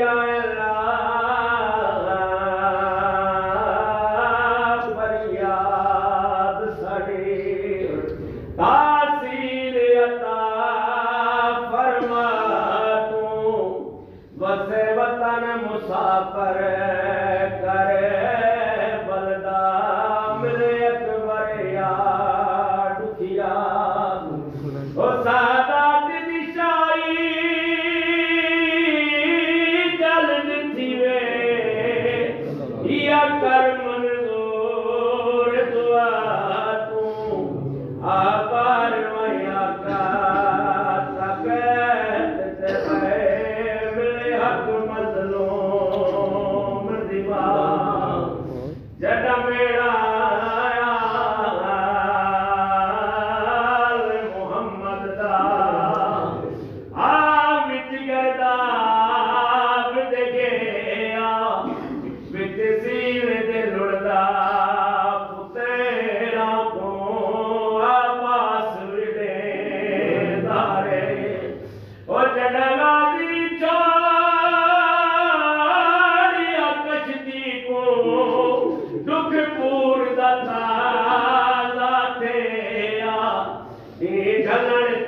या अल्लाह फरियाद साडी तासीर अता फरमा तू वसे वतन मुसाफर करे बलदा मिले अकबर या दुखिया ओ सादात दिशाई जल्द थीवे या कर मंजूर दुआ तू आबार वया का तकत ते मिले हक मजलूम दीवा जड़ा मेरा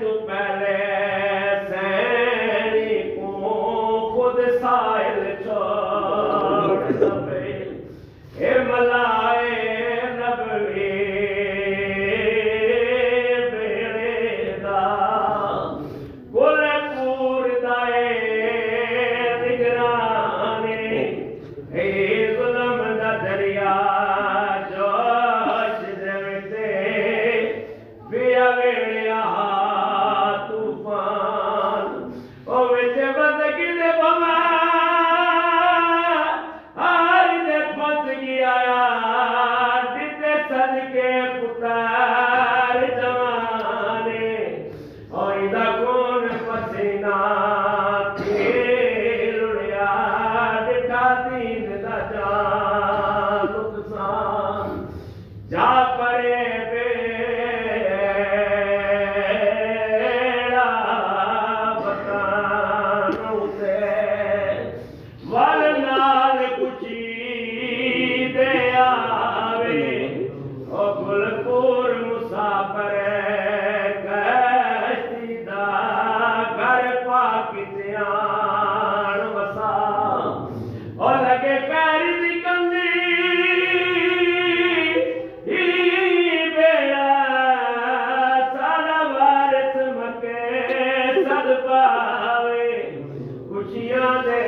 तू पहले सैनी को खुद साइल छोड़ दबे ए मलाए नबी बेड़े दा कुल पूर दाए निगराने ए जुल्म दा दरिया जोश देते बिया वेड़िया तूफान ओ विच बदगी दे बमा हार दे फस गया दिते सदके पुकार जवाने ओ इदा कौन पसीना लुड़िया दिखा दीन दा जान नुकसान जा परे मुसाफर कश्ती दा घर पाकिस्तान वसा और लगे पैर दी कंदी ही बेड़ा सारा वारिस मके सद पावे खुशियां दे